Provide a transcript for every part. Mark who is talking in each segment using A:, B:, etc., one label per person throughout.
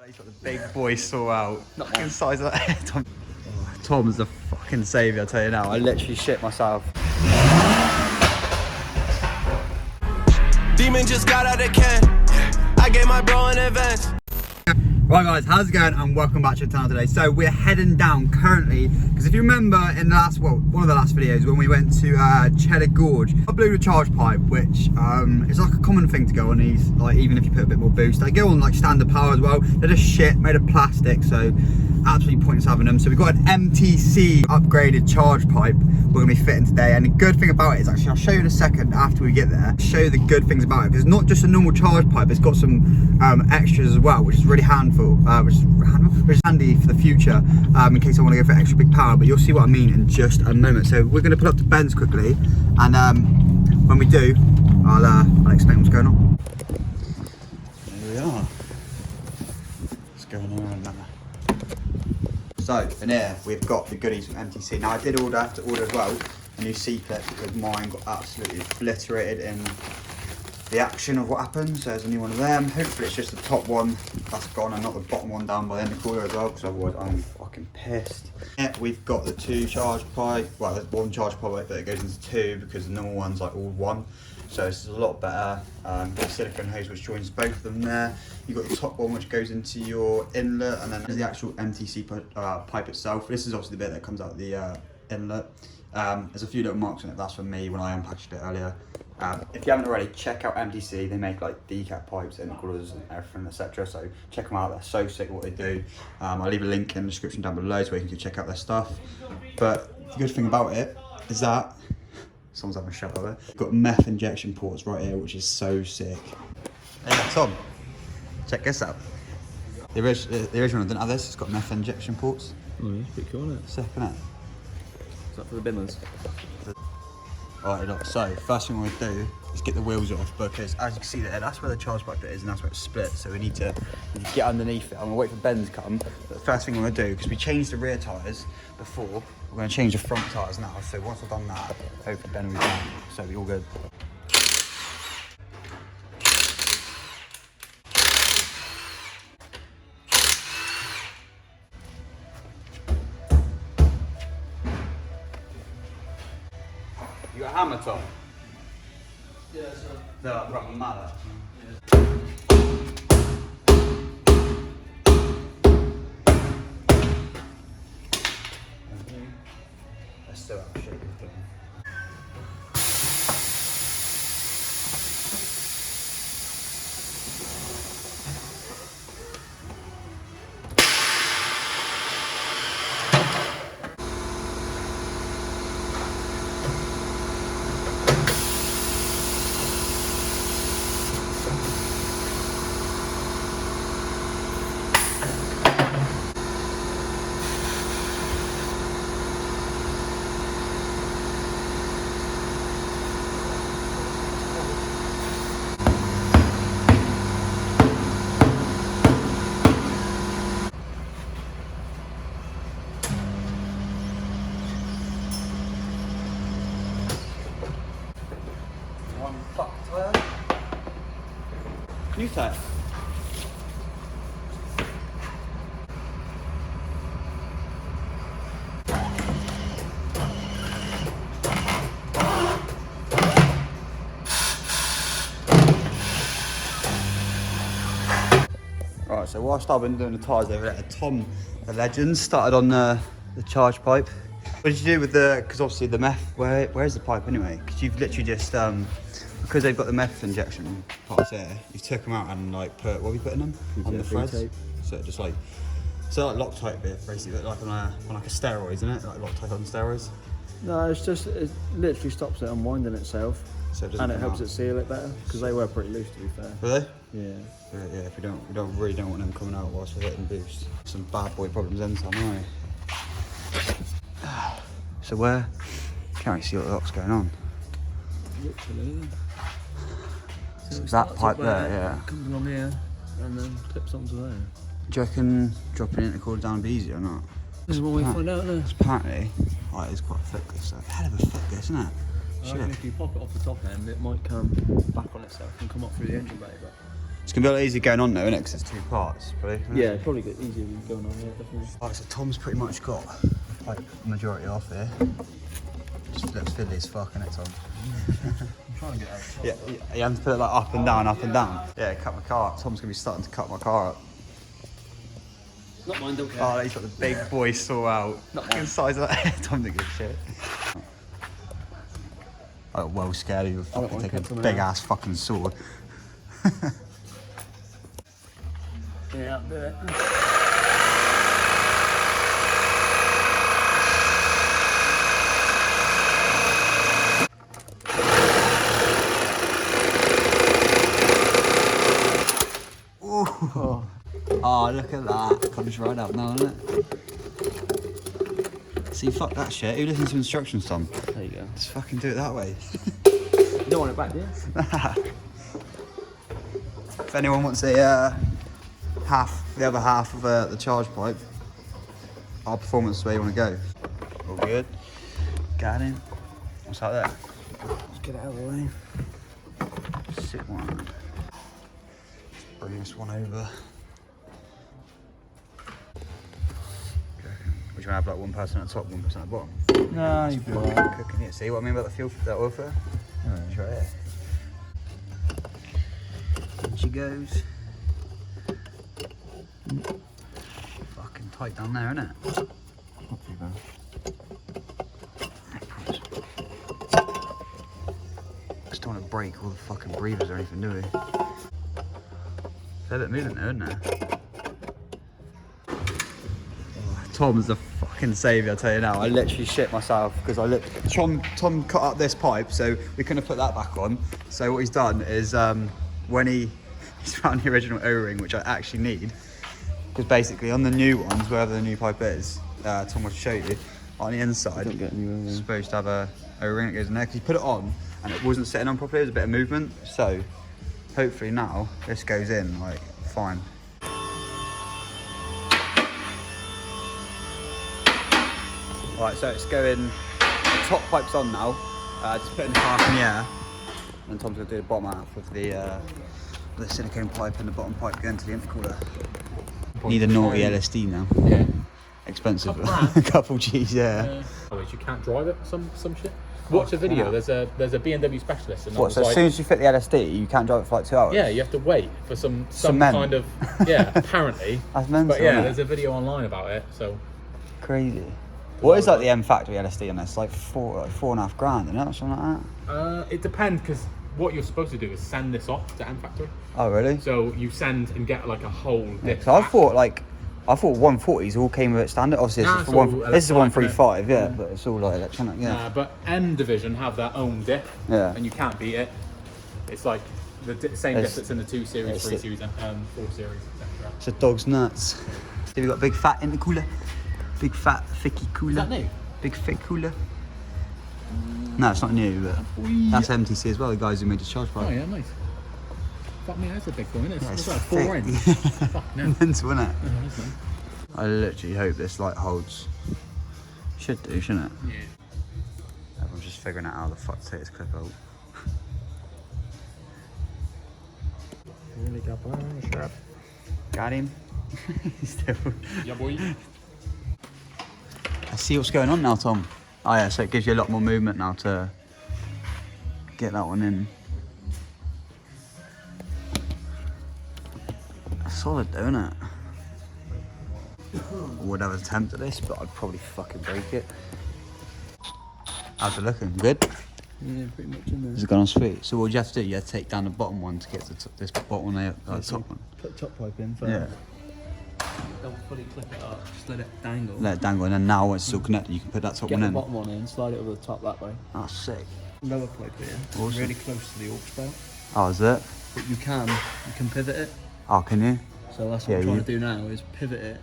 A: He's got the big boy saw out.
B: Not
A: Fucking
B: mine.
A: size of that. Tom's the fucking saviour, I tell you now. I literally shit myself.
C: Demon just got out of can. I gave my bro in advance.
A: Right guys, how's it going and welcome back to the channel today. So we're heading down currently, because if you remember in the last, well, one of the last videos when we went to Cheddar Gorge, I blew the charge pipe, which is like a common thing to go on these, like even if you put a bit more boost. They go on like standard power as well. They're just shit, made of plastic, so absolutely pointless having them. So we've got an MTC upgraded charge pipe we're gonna be fitting today, and the good thing about it is, actually I'll show you in a second after we get there, show you the good things about it, because it's not just a normal charge pipe, it's got some extras as well, which is really handful, which is handy for the future, in case I want to go for extra big power, but you'll see what I mean in just a moment. So we're gonna pull up to Ben's quickly, and when we do, I'll explain what's going on. Here we are. What's going on now? So in here we've got the goodies from MTC. Now I did have to order as well a new C-clip because mine got absolutely obliterated in the action of what happened. So there's a new one of them. Hopefully it's just the top one that's gone and not the bottom one down by the end of the cooler as well, because otherwise I'm fucking pissed. Yeah, we've got the two charge pipe. Well, there's one charge pipe, but it goes into two because the normal one's like all one. So this is a lot better. The silicone hose which joins both of them there. You've got the top one which goes into your inlet, and then there's the actual MTC pipe itself. This is obviously the bit that comes out the inlet. There's a few little marks on it. That's for me when I unpackaged it earlier. If you haven't already, check out MTC. They make like decap pipes, intercoolers and everything, etc. So check them out. They're so sick what they do. I'll leave a link in the description down below so you can check out their stuff. But the good thing about it is that someone's having a shot over there. Got meth injection ports right here, which is so sick. Hey Tom, check this out. The original didn't have this. It's got meth injection ports.
B: Oh yeah, it's pretty cool, isn't it?
A: Sick, isn't it?
B: Is that for the bimmers?
A: Alright, look, so first thing we're going to do is get the wheels off, because as you can see there, that's where the charge pipe bit is and that's where it's split, so we need to get underneath it. I'm going to wait for Ben to come, but the first thing I'm going to do, because we changed the rear tyres before, we're going to change the front tyres now, so once I've done that, hopefully Ben will be done, so we're all good. You got a hammer, Tom?
D: Yeah, so.
A: No, right, I'm mad at. Let's still have a shake with them. New tyre. Right, so whilst I've been doing the tyres over there, Tom, the legend, started on the charge pipe. What did you do with the, because obviously the meth, where's the pipe anyway? Because you've literally just, because they've got the meth injection parts here, you took them out and like put, what are we putting them? On the threads. Tape. So just like, so like Loctite bit basically, like on like a steroid, isn't it? Like Loctite on steroids.
B: No, it's just, it literally stops it unwinding itself.
A: So it
B: and it helps it seal it better, because they were pretty loose to be fair.
A: Were they?
B: Yeah.
A: Yeah, if we really don't want them coming out whilst we're hitting boost. Some bad boy problems then, aren't we? So where? Can't really see what the lock's going on.
B: Literally.
A: So that pipe there, yeah.
B: Comes along here and then clips onto there.
A: Do you reckon dropping it intercooler down would be easy or not?
B: This is what we find out now.
A: Apparently, oh, it is quite thick this, so hell of a thick this, isn't it?
B: I reckon if you pop it off the top end, it might come back on itself and come up through the engine bay, but
A: It's gonna be a lot easier going on though, isn't it? Because it's two parts, probably.
B: Yeah, it's probably get easier going on, yeah, definitely.
A: Alright, so Tom's pretty much got like majority off here. Just looks fiddly as fuck, innit, Tom?
B: I'm trying to get out.
A: Yeah, you have to put it like up and down, up and down. Yeah, cut my car up. Tom's gonna be starting to cut my car up.
B: Not mine, don't care.
A: Oh, he's got the big boy saw out.
B: Not
A: Fucking
B: mine.
A: size of that. Tom didn't give a shit. I got well scared he would fucking
B: want
A: take
B: to
A: a
B: cut someone
A: big
B: out.
A: ass fucking sword.
B: Yeah, do it.
A: Oh, look at that. Comes right up now, doesn't it? See, fuck that shit. Who listens to instructions, Tom?
B: There you go.
A: Just fucking do it that way.
B: You don't want it back, do you?
A: If anyone wants a the other half of the charge pipe, our performance is where you want to go. All good. Got him. What's out there?
B: Let's get it out of the way.
A: Sit one. Bring this one over. Would you have like one person at the top, one person at the bottom?
B: No, you'd be alright.
A: Cooking here. See what I mean about the fuel, that oil filter? It's right here. In she goes. Fucking tight down there, isn't it?
B: Not too bad.
A: Just don't want to break all the fucking breathers or anything, do we? Fair bit of movement there, isn't there? Tom's the fucking saviour, I tell you now. I literally shit myself because Tom cut up this pipe, so we couldn't have put that back on. So what he's done is when he's found the original O-ring, which I actually need, because basically on the new ones, wherever the new pipe is, Tom will show you, on the inside,
B: Don't get any O-ring.
A: it's supposed to have a O-ring that goes in there, because he put it on and it wasn't sitting on properly, there was a bit of movement, so hopefully now this goes in like fine. Right, so it's going, the top pipe's on now, just putting the half in the air, and Tom's going to do the bottom half with the silicone pipe and the bottom pipe going to the intercooler. Need a naughty LSD now.
E: Yeah.
A: Expensive.
E: Couple
A: A couple G's, yeah.
E: Otherwise you can't drive it. Some shit. Watch a video. There's a BMW specialist. And
A: What, so as soon as you fit the LSD, you can't drive it for like 2 hours?
E: yeah, you have to wait for some
A: Cement.
E: kind of apparently.
A: That's mental,
E: But yeah,
A: isn't it?
E: there's a video online about it. So
A: Crazy. What is like the M factory LSD on this? Like 4.5 grand, isn't it? Or something like that?
E: it depends because what you're supposed to do is send this off to M Factory.
A: Oh, really?
E: So you send and get like a whole dip.
A: So I
E: back.
A: thought 140s all came with it standard. Obviously,
E: Nah,
A: this is
E: it's all
A: this is a
E: electronic,
A: 135, yeah, but it's all like electronic, yeah.
E: But M division have their own dip.
A: Yeah.
E: And you can't beat it. It's like the same
A: It's-
E: dip that's in the 2 Series,
A: it's
E: 3
A: the-
E: Series, and 4 Series, etc.
A: It's a dog's nuts. So we got big fat intercooler, big fat thicky cooler.
E: Is that new?
A: Big thick cooler. No, it's not new, but that's MTC as well. The guys who made the charge pipe.
E: Oh yeah, nice. Fuck me, that's a big one, isn't it?
A: Yeah,
E: It's
A: it's
E: like 4
A: thick.
E: inch. Fuck no.
A: Mental, isn't it?
E: That's nice.
A: I literally hope this light holds. Should do, shouldn't it?
E: Yeah.
A: Everyone's just figuring out how the fuck to take this clip out.
B: Really got one sharp.
A: Got him. Still.
E: Yeah, boy.
A: I see what's going on now, Tom. Oh yeah, so it gives you a lot more movement now to get that one in. Solid though, isn't it? I would have attempted this, but I'd probably fucking break it. How's it looking? Good?
B: Yeah, pretty much in
A: Has
B: there.
A: it gone on sweet? So what do you have to do? You have to take down the bottom one to get to this bottom one, the top one.
B: Put top pipe in first.
A: Yeah.
B: Don't fully clip it up, just let it dangle.
A: Let it dangle, and then now once it's all connected, you can put that top
B: Get
A: one
B: the
A: in.
B: bottom one in, slide it over the top that way.
A: Oh, sick.
B: Lower pipe here,
A: Awesome.
B: really close to the aux belt.
A: Oh, is it?
B: But you can pivot it.
A: Oh, can you?
B: So that's what
A: Yeah,
B: I'm trying
A: you-
B: to do now is pivot it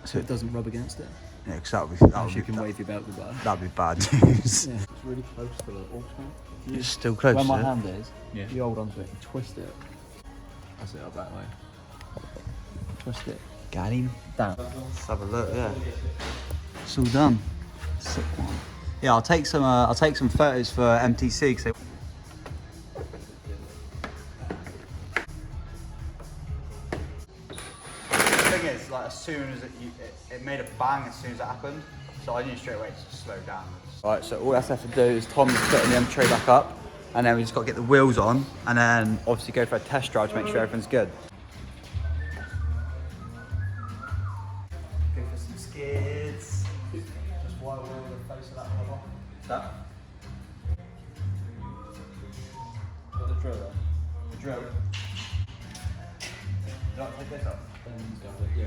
B: so it doesn't rub against it.
A: Yeah, because that would
B: As you
A: be,
B: can wave your belt goodbye.
A: that'd be bad news.
B: Yeah, it's really close to the aux belt.
A: It's still close,
B: Where my
A: is it?
B: hand is,
E: Yeah.
B: you hold onto it and twist it. That's it up that way. Twist it
A: Got him.
B: down.
A: Let's have a look, yeah. It's all done. Sick one. Yeah, I'll take some photos for MTC, because is like as soon as it made a bang as soon as it happened. So I knew straight away to slow down. Right, so all that's left to do is Tom's putting the M tray back up, and then we just got to get the wheels on, and then obviously go for a test drive to make sure everything's good. Go for some skids. Just while we're on the face of that cover. That?
B: Got the drill there.
A: The drill. Do you like to take this up?
B: Yeah.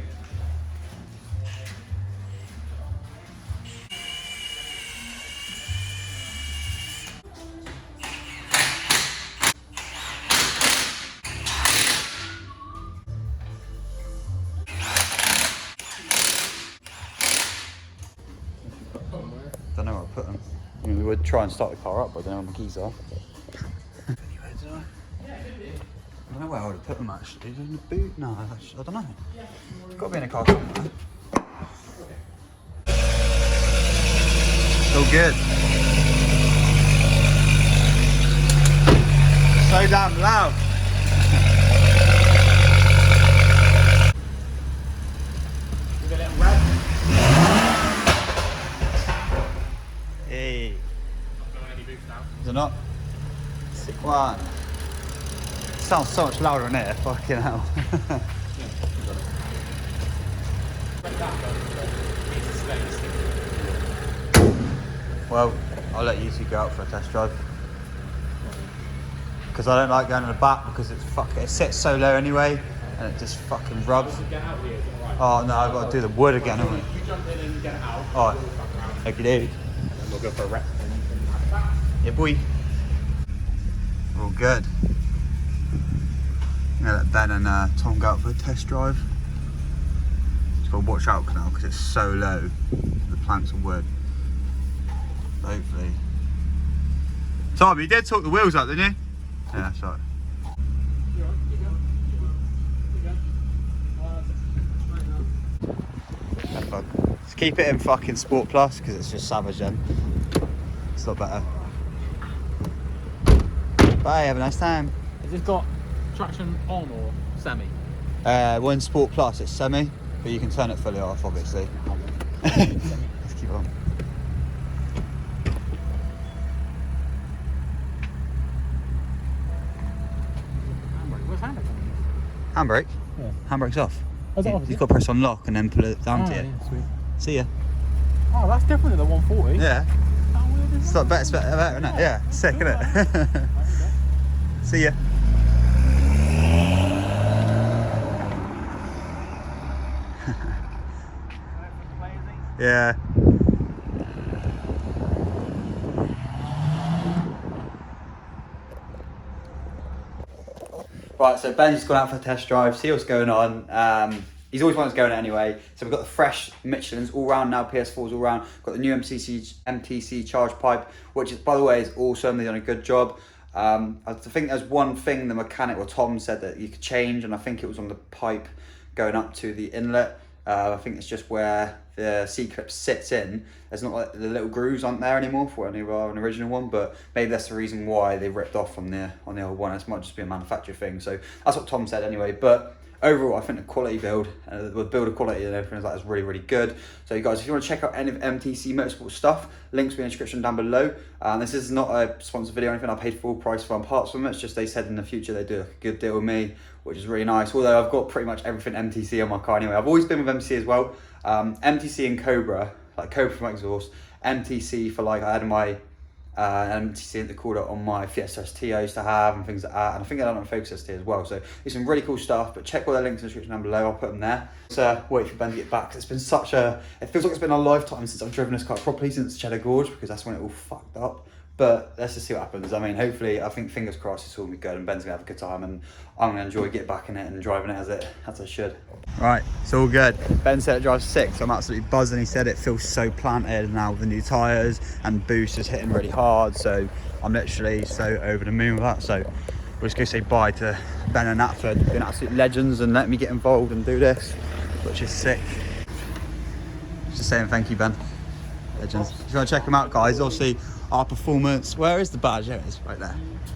A: Don't know where I put them. I mean, we would try and start the car up, but I don't know where my keys are. I don't know where I would have put them actually. In the boot? No, I don't know. It's got to be in a car somewhere. It's all good. So damn loud.
E: Give it a little rev.
A: Hey.
E: Not going any boost now.
A: Is it not? Sick one. Sounds so much louder in here, fucking hell. Well, I'll let you two go out for a test drive. Because I don't like going in the back because it sits so low anyway, and it just fucking rubs.
E: Get out here, is it alright?
A: Oh no, I've got to do the wood again, haven't we?
E: You jump in and get it out.
A: Alright, okay, dude.
E: And then we'll go for a rep.
A: Yeah, boy. All good. I'm gonna let Ben and Tom go out for a test drive. Just gotta watch out now because it's so low. The planks of wood. So hopefully. Tom, you did talk the wheels up, didn't you? Yeah, that's right. Have fun. Just keep it in fucking Sport Plus because it's just savage then. It's a lot better. Bye, have a nice time.
E: Has this got traction on or semi?
A: Well, in Sport Plus it's semi, but you can turn it fully off obviously. Let's keep on.
E: Handbrake. Where's handbrake?
A: Handbrake?
E: Yeah.
A: Handbrake's off.
E: Oh, is it off, is
A: You've
E: it?
A: got to press on lock and then pull it down to you.
E: Yeah, sweet.
A: See ya.
E: Oh, that's different than the 140.
A: Yeah.
E: How weird is
A: It's
E: that?
A: like better, isn't it? Yeah, sick, isn't it? See ya. Yeah. Right, so Ben's just gone out for a test drive, see what's going on. He's always wanted to go in it anyway. So we've got the fresh Michelin's all round now, PS4's all round. Got the new MTC charge pipe, which is, by the way, is awesome. They've done a good job. I think there's one thing the mechanic or Tom said that you could change, and I think it was on the pipe going up to the inlet. I think it's just where the C-clip sits in. There's not like the little grooves aren't there anymore for an original one, but maybe that's the reason why they ripped off on the old one. It might just be a manufacturer thing. So that's what Tom said anyway. But overall, I think the quality build, the build quality and everything like that is really, really good. So you guys, if you want to check out any of MTC Motorsport stuff, links will be in the description down below. This is not a sponsored video or anything. I paid full price for parts from it. It's just they said in the future they do a good deal with me, which is really nice. Although I've got pretty much everything MTC on my car anyway. I've always been with MTC as well. MTC and Cobra, like Cobra for my exhaust, MTC for like I had my MTC intercooler on my Fiesta ST I used to have and things like that, and I think I done on Focus ST as well. So it's some really cool stuff, but check all the links in the description down below. I'll put them there. So wait for Ben to get back. It's been such a, it feels like it's been a lifetime since I've driven this car properly, since Cheddar Gorge, because that's when it all fucked up. But let's just see what happens. I mean, hopefully, I think fingers crossed it's all gonna be good and Ben's gonna have a good time and I'm gonna enjoy getting back in it and driving it as I should. Right, it's all good. Ben said it drives sick, so I'm absolutely buzzing. He said it feels so planted now with the new tyres and boost is hitting really hard. So I'm literally so over the moon with that. So we're just gonna say bye to Ben and Nat for being absolute legends and letting me get involved and do this, which is sick. Just saying thank you, Ben. Legends. If you want to check them out, guys, obviously our performance, where is the badge? There it is, right there.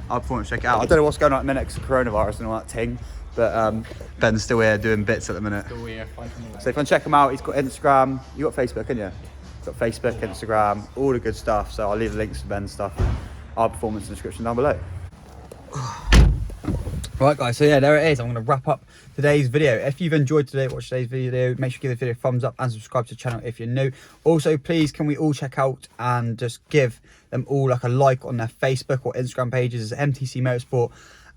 A: Our performance, check it out. I don't know what's going on at the minute because of coronavirus and all that thing, But Ben's still here doing bits at the minute.
E: So we're fighting away.
A: So if you want to check him out, he's got Instagram. You got Facebook, haven't you? Got Facebook, Instagram, all the good stuff. So I'll leave the links to Ben's stuff, our performance in the description down below. Right guys, so yeah, there it is. I'm going to wrap up today's video. If you've enjoyed today's video, make sure you give the video a thumbs up and subscribe to the channel if you're new. Also, please, can we all check out and just give them all like a like on their Facebook or Instagram pages, MTC Motorsport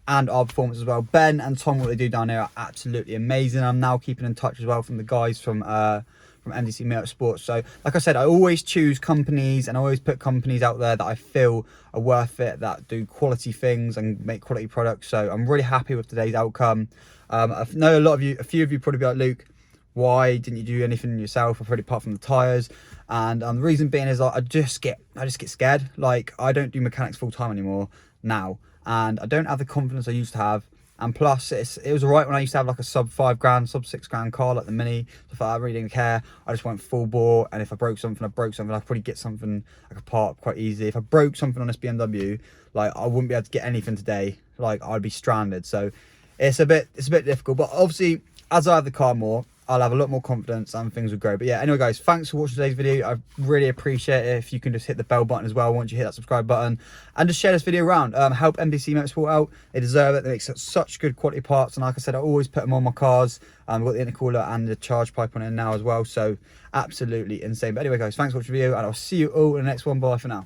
A: and our performance as well. Ben and Tom, what they do down there are absolutely amazing. I'm now keeping in touch as well from the guys from MTC Motorsport. So like I said, I always choose companies and I always put companies out there that I feel are worth it, that do quality things and make quality products. So I'm really happy with today's outcome. I know a few of you probably be like, Luke, why didn't you do anything yourself apart from the tires? And the reason being is I just get scared. Like, I don't do mechanics full time anymore now, and I don't have the confidence I used to have. And plus, it was alright when I used to have like a sub 5 grand, sub 6 grand car like the Mini. So I really didn't care. I just went full bore, and if I broke something, I'd probably get something like a part quite easy. If I broke something on this BMW, like I wouldn't be able to get anything today. Like, I'd be stranded. So it's a bit difficult. But obviously, as I have the car more, I'll have a lot more confidence and things will grow. But yeah, anyway guys, thanks for watching today's video. I really appreciate it if you can just hit the bell button as well once you hit that subscribe button, and just share this video around. Help MTC Motorsport out. They deserve it. They make such good quality parts, and like I said, I always put them on my cars. I've got the intercooler and the charge pipe on it now as well, so absolutely insane. But anyway guys, thanks for watching the video, and I'll see you all in the next one. Bye for now.